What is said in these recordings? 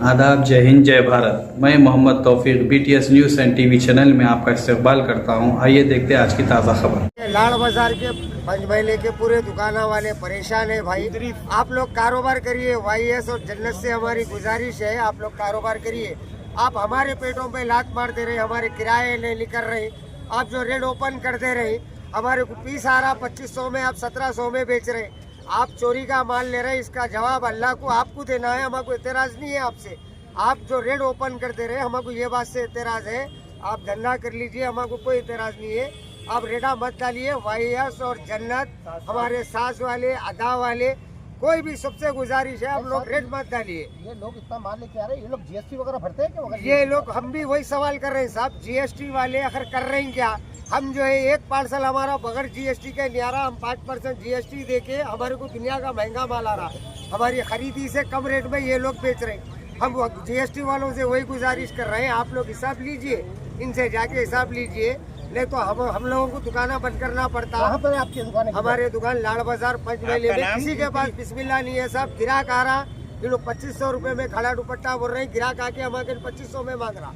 आदाब, जय हिंद, जय भारत। मैं मोहम्मद तौफीक BTS news and TV channel में आपका इस्तकबाल करता हूं। आइए देखते हैं आज की ताज़ा खबर। लाड़ बाजार के पंचमहले के पूरे दुकाना वाले परेशान है भाई। आप लोग कारोबार करिए, YS और जन्नत से हमारी गुजारिश है, आप लोग कारोबार करिए। आप हमारे पेटों पे लात मारते रहे, हमारे किराए नहीं कर रहे। आप जो रेट ओपन करते रहे, हमारे को पीस आ रहा 2500 में, आप 1700 में बेच रहे। आप चोरी का माल ले रहे, इसका जवाब अल्लाह को आपको देना है। हमको एतराज़ नहीं है आपसे। आप जो रेट ओपन करते रहे, हमको ये बात से एतराज़ है। आप धंधा कर लीजिए, हमको कोई एतराज़ नहीं है। आप रेटा मत डालिए। YS और जन्नत हमारे सास वाले, अदा वाले, कोई भी सबसे गुजारिश है, आप लोग रेट मत डालिए। ये लोग इतना माल लेके आ रहे हैं, ये लोग GST वगैरह भरते हैं क्या? ये लोग, हम भी वही सवाल कर रहे हैं साहब, GST वाले आखिर कर रहे हैं क्या? हम जो है एक पार्सल हमारा बगैर GST के नहीं आ रहा, हम 5% GST दे के हमारे को दुनिया का महंगा माल आ रहा। हमारी खरीदी से कम रेट में ये लोग बेच रहे हैं। हम GST वालों से वही गुजारिश कर रहे हैं, आप लोग हिसाब लीजिए, इनसे जाके हिसाब लीजिए, नहीं तो हम लोगों को दुकाना बंद करना पड़ता। कहाँ पर है आपकी दुकान? हमारे दुकान लाड़ बाजार पंचमहले में। किसी के पास बिस्मिल्लाह नहीं है साहब। गिराक आ रहा, ये लोग 2500 रुपए में खड़ा दुपट्टा बोल रहे हैं, गिराक आके हमारे 2500 में मांग रहा।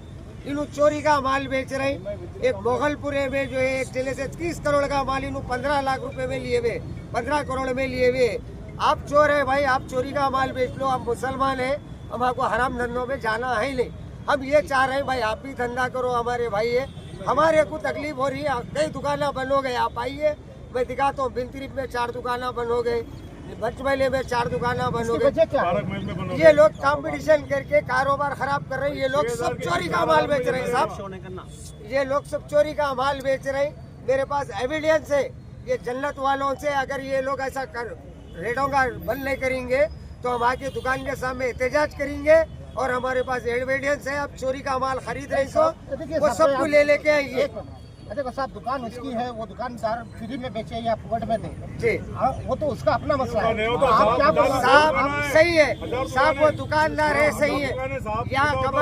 इन चोरी का माल बेच रहे हैं। एक मोगलपुरे में जो है एक जिले से 30 करोड़ का माल इन 15 लाख रुपए में लिए हुए, 15 करोड़ में लिए हुए। आप चोर है भाई, आप चोरी का माल बेच लो। हम मुसलमान है, हमको हराम धंधों में जाना है ही नहीं। हम ये चाह रहे हैं भाई, आप भी धंधा करो, हमारे भाई है। हमारे को तकलीफ हो रही है, कई दुकानें बंद हो गए। आप आइए, मैं दिखाता हूँ। बिनतरीफ में 4 दुकानें बंद हो गए, पंचमहले में 4 दुकानें बंद हो गई। ये लोग कंपटीशन करके कारोबार खराब कर रहे हैं। ये लोग सब चोरी का माल बेच रहे हैं साहब। ये लोग सब चोरी का माल बेच रहे हैं। मेरे पास एविडेंस है। ये जन्नत वालों से अगर ये लोग ऐसा रेटों का बंद नहीं करेंगे तो हम आके दुकान के सामने एहतजाज करेंगे। और हमारे पास एविडेंस है। आप चोरी का माल खरीद रहे हैं, वो सबको ले लेके आइए। देखो साहब, दुकान उसकी है, वो दुकानदार फ्री में बेचे या फुकट में दे जी, वो तो उसका अपना मसला है। आप क्या बोल साहब? हम सही है साहब, वो दुकानदार है, सही है। यहाँ कम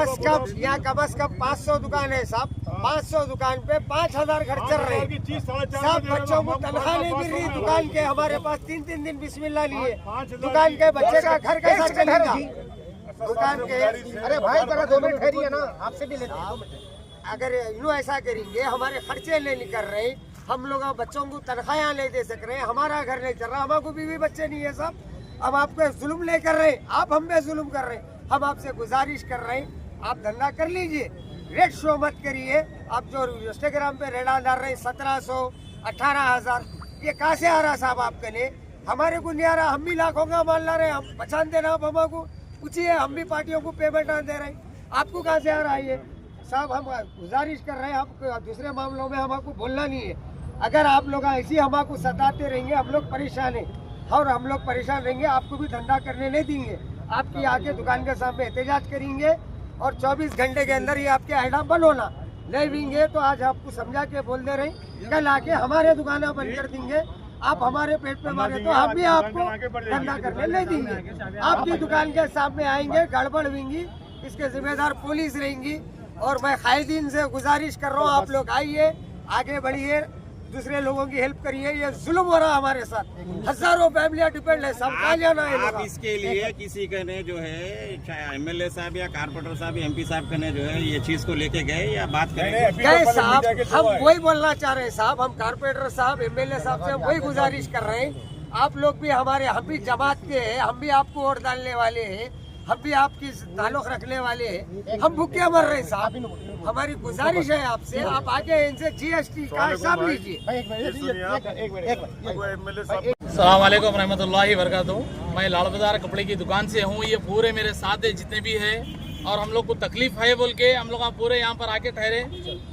अज कम 500 दुकान है साहब। 500 दुकान पे 5000 घर चल रहे हैं साहब। बच्चों को तनख्वाह नहीं मिल रही दुकान के। हमारे पास 3-3 दिन बिस्मिल्लाह नहीं है। दुकान के बच्चे का घर कैसा चलेगा? दुकान के अरे भाई जरा 2 मिनट ठहरिए ना, आपसे भी लेते हैं। अगर यूँ ऐसा करेंगे, हमारे खर्चे नहीं कर रहे, हम लोग बच्चों को तनख्वाह नहीं दे सक रहे, हमारा घर नहीं चल रहा, हमारे बीवी बच्चे नहीं है साहब। हम आपको जुल्म नहीं कर रहे, आप हम पे जुल्म कर रहे हैं। हम आपसे गुजारिश कर रहे हैं, आप धंधा कर लीजिए, रेट शो मत करिए। आप जो इंस्टाग्राम पे रेडा डाल रहे हैं 1700, 18000, ये कहाँ से आ रहा साहब? आपके लिए हमारे को नहीं आ रहा। हम भी लाखों का माल ला रहे हैं, हम पहचान देना। आप हमको पूछिए, हम भी पार्टियों को पेमेंट दे रहे हैं, आपको कहाँ से आ रहा है ये साहब? हम गुजारिश कर रहे हैं, आप दूसरे मामलों में हमको बोलना नहीं है। अगर आप लोग ऐसे हमको सताते रहेंगे, हम लोग परेशान हैं और हम लोग परेशान रहेंगे, आपको भी धंधा करने नहीं देंगे। आपकी आके दुकान के सामने एहतजाज करेंगे और 24 घंटे के अंदर ही आपके आइडा बंद होना नहीं देंगे। तो आज आपको समझा के बोल दे रहे, कल आके हमारे दुकानें बंद कर देंगे। आप हमारे पेट पे मारे तो हम भी आपको धंधा करने नहीं देंगे। आपकी दुकान के सामने आएंगे, गड़बड़ होंगी, इसके जिम्मेदार पुलिस रहेंगी। और मैं कायदीन से गुजारिश कर रहा हूँ, आप लोग आइए, आगे बढ़िए, दूसरे लोगों की हेल्प करिए। ये जुल्म हो रहा है हमारे साथ, हजारों फैमिलियां डिपेंड है, सब कहाँ जाना है। आप इसके लिए किसी के ने जो है, चाहे MLA साहब या कारपोरेटर साहब या MP साहब के ने जो है ये चीज को लेके गए या बात करेंगे? गए साहब, हम वही बोलना चाह रहे हैं साहब। हम कारपोरेटर साहब, MLA साहब से वही गुजारिश कर रहे हैं, आप लोग भी हमारे, हम भी जमात के हैं, हम भी आपको वोट डालने वाले हैं, हम भी आपकी ताल्लुक रखने वाले हैं। हम भूखे मर रहे हैं साहब। हमारी गुजारिश है आपसे, आप आगे इनसे GST का हिसाब लीजिए। अस्सलाम वालेकुम रहमतुल्लाहि वबरकातुहू। मैं लाड़ बाजार कपड़े की दुकान से हूँ। ये पूरे मेरे साथ है जितने भी है, और हम लोग को तकलीफ है बोल के हम लोग पूरे यहाँ पर आके ठहरे।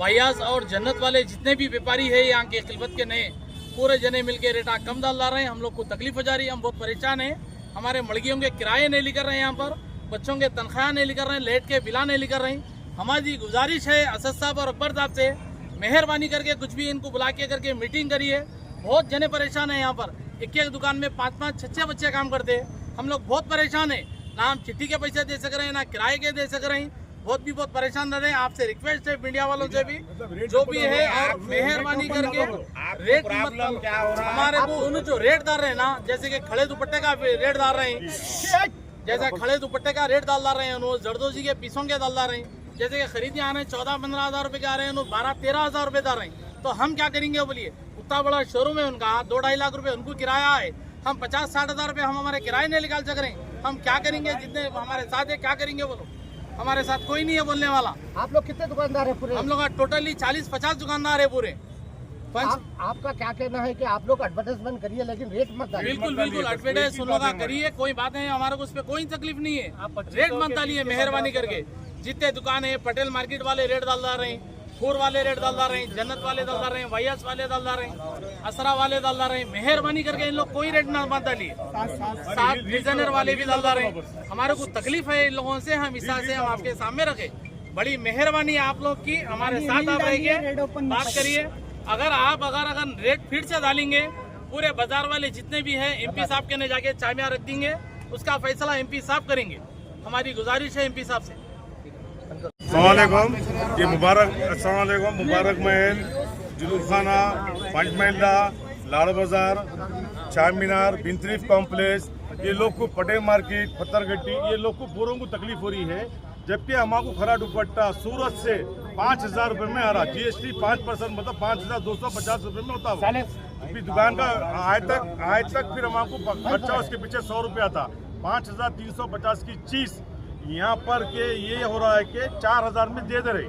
YS और जन्नत वाले जितने भी व्यापारी है यहाँ के खिलफत के नए, पूरे जने मिलके रेटा कम डाल रहे हैं। हम लोग को तकलीफ हो जा रही है, हम बहुत परेशान हैं। हमारे मड़गियों के किराए नहीं लेकर रहे हैं, यहाँ पर बच्चों के तनख्वाह नहीं लेकर रहे हैं, लेट के बिला नहीं लेकर रहे हैं। हमारी गुजारिश है असद साहब और अकबर साहब से, मेहरबानी करके कुछ भी इनको बुला के करके मीटिंग करिए। बहुत जने परेशान है यहाँ पर, एक दुकान में 5-5, 6-6 बच्चे काम करते हैं। हम लोग बहुत परेशान है, ना हम चिट्ठी के पैसे दे सक रहे हैं, ना किराए के दे सक रहे हैं। बहुत परेशान रहे हैं। आपसे रिक्वेस्ट है मीडिया वालों से भी, जो भी है, और मेहरबानी करके रेट प्रॉब्लम क्या हो रहा है? हमारे को जो रेट डाल रहे हैं ना, जैसे कि खड़े दुपट्टे का रेट डाल रहे हैं जैसे खड़े दुपट्टे का रेट डाल रहे हैं उन्होंने, जरदोजी के पीसों के डाल रहे हैं, जैसे कि खरीदने आ रहे हैं 14-15 हज़ार रुपए के आ रहे हैं, 12-13 हज़ार रुपए डाल रहे हैं। तो हम क्या करेंगे बोलिए, उतना बड़ा शोरूम है उनका, 2-2.5 लाख रुपए उनको किराया है, हम 50-60 हज़ार रुपए हम हमारे किराए नहीं निकाल सक रहे हैं। हम क्या करेंगे, जितने हमारे साथ है क्या करेंगे बोलो, हमारे साथ कोई नहीं है बोलने वाला। आप लोग कितने दुकानदार हैं पूरे? हम लोग टोटली 40-50 दुकानदार है पूरे। आपका क्या कहना है कि आप लोग एडवर्टाइजमेंट करिए लेकिन रेट मत डालिए? बिल्कुल एडवर्टाइज सुन लोग करिए, कोई बात नहीं, हमारे को उस पर कोई तकलीफ नहीं है, रेट मत डालिए मेहरबानी करके। जितने दुकान है, पटेल मार्केट वाले रेट डाल रहे हैं, फूर वाले रेट डाल रहे हैं, जन्नत वाले डाल रहे हैं, वाइस वाले डाल रहे हैं, असरा वाले डाल रहे हैं, मेहरबानी करके इन लोग कोई रेट मत डालिए। साथ डिजाइनर वाले भी डाल रहे हैं, हमारे को तकलीफ है इन लोगों से, हम हिसाब से हम आपके सामने रखे। बड़ी मेहरबानी आप लोग की, हमारे साथ आप रहिए, बात करिए। अगर रेट फिर से डालेंगे, पूरे बाजार वाले जितने भी हैं एमपी साहब के ने जाके चाबियां रख देंगे, उसका फैसला एमपी साहब करेंगे। हमारी गुजारिश है एमपी साहब से। अस्सलामुअलैकुम, ये मुबारक महल, जुलूस खाना, पंच महला, लाड़ बाजार, चार मीनार, बिंतरीफ कॉम्प्लेक्स, ये लोग को पटेल मार्केट, पत्थरगट्टी, ये लोग को पूरों को तकलीफ हो रही है। जबकि हमारे खरा दुपट्टा सूरत से 5,000 रुपये में आ रहा, GST 5% मतलब 5,250 रुपये में होता है। फिर दुकान का आज तक फिर हमारे खर्चा उसके पीछे 100 रुपया था। 5,350 की चीज़ यहाँ पर के ये हो रहा है कि 4,000 में दे रहे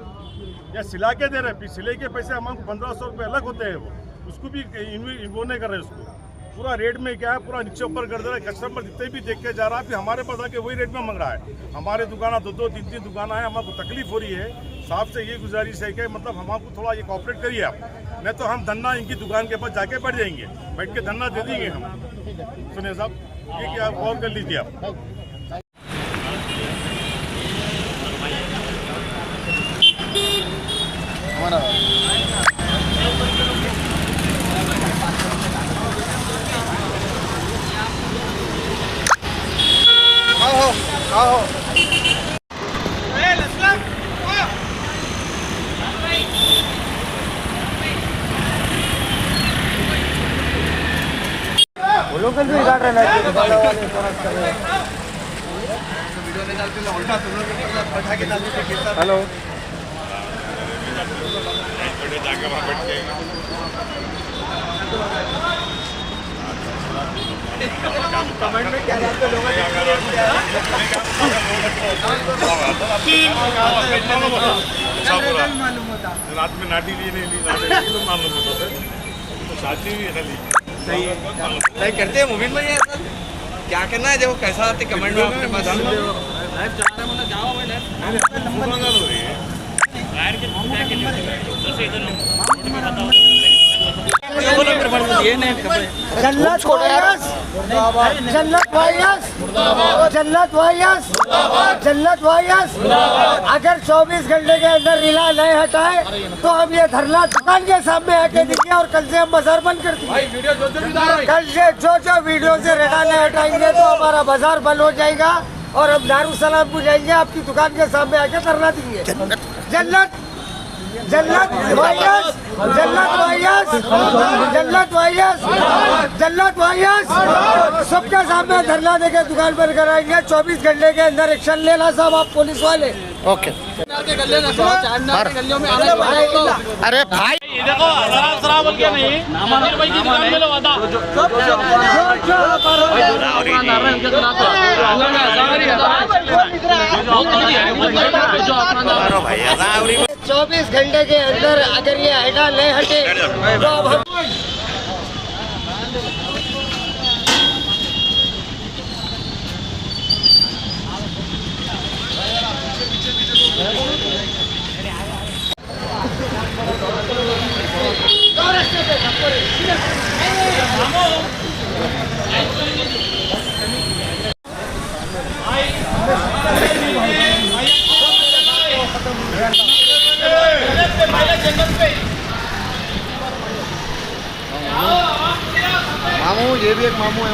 या सिला के दे रहे, फिर सिले के पैसे हमको 1,500 रुपये अलग होते हैं, वो उसको भी वो नहीं कर रहे। उसको पूरा रेट में क्या है, पूरा नीचे ऊपर कर दे रहा है। कस्टमर जितने भी देख के जा रहा है, फिर हमारे पास आके वही रेट में मांग रहा है। हमारे दुकान 2-2, 3-3 दुकान है, हमको तकलीफ हो रही है। साहब से ये गुजारिश है कि मतलब हमको थोड़ा ये कॉपरेट करिए आप, नहीं तो हम धरना इनकी दुकान के पास जाके बैठ जाएंगे, बैठ के धरना दे देंगे हम। सुनिए साहब, ये क्या गौर कर लीजिए आप। लोकल भी काट रहे हैं। हेलो, कमेंट में क्या जाते लोग मालूम होता, रात में नाटी ली नहीं मालूम होता तो शादी भी खाली सही है करते हैं मोबिन भाई। क्या करना है, जब कैसा आते कमेंट में अपने पास जन्नत वायस अगर 24 घंटे के अंदर रिला नहीं हटाए तो हम ये धरना दुकान के सामने आके दीजिए और कल से हम बाजार बंद कर देंगे। कल से जो वीडियो से रिला नहीं हटाएंगे तो हमारा बाजार बंद हो जाएगा और हम दारुसलाम को जाएंगे, आपकी दुकान के सामने आके धरना देंगे। जन्नत वायस सबके सामने धरना देके दुकान बंद कराएंगे। 24 घंटे के अंदर एक्शन लेना साहब, आप पुलिस वाले। ओके। अरे भाई देखो शराब बोल के नहीं, अमीर भाई की दुकान में लोग आता जो 24 घंटे के अंदर अगर ये हटा नहीं हटे तो अब हम मामू, ये भी एक मामू है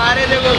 अरे देखो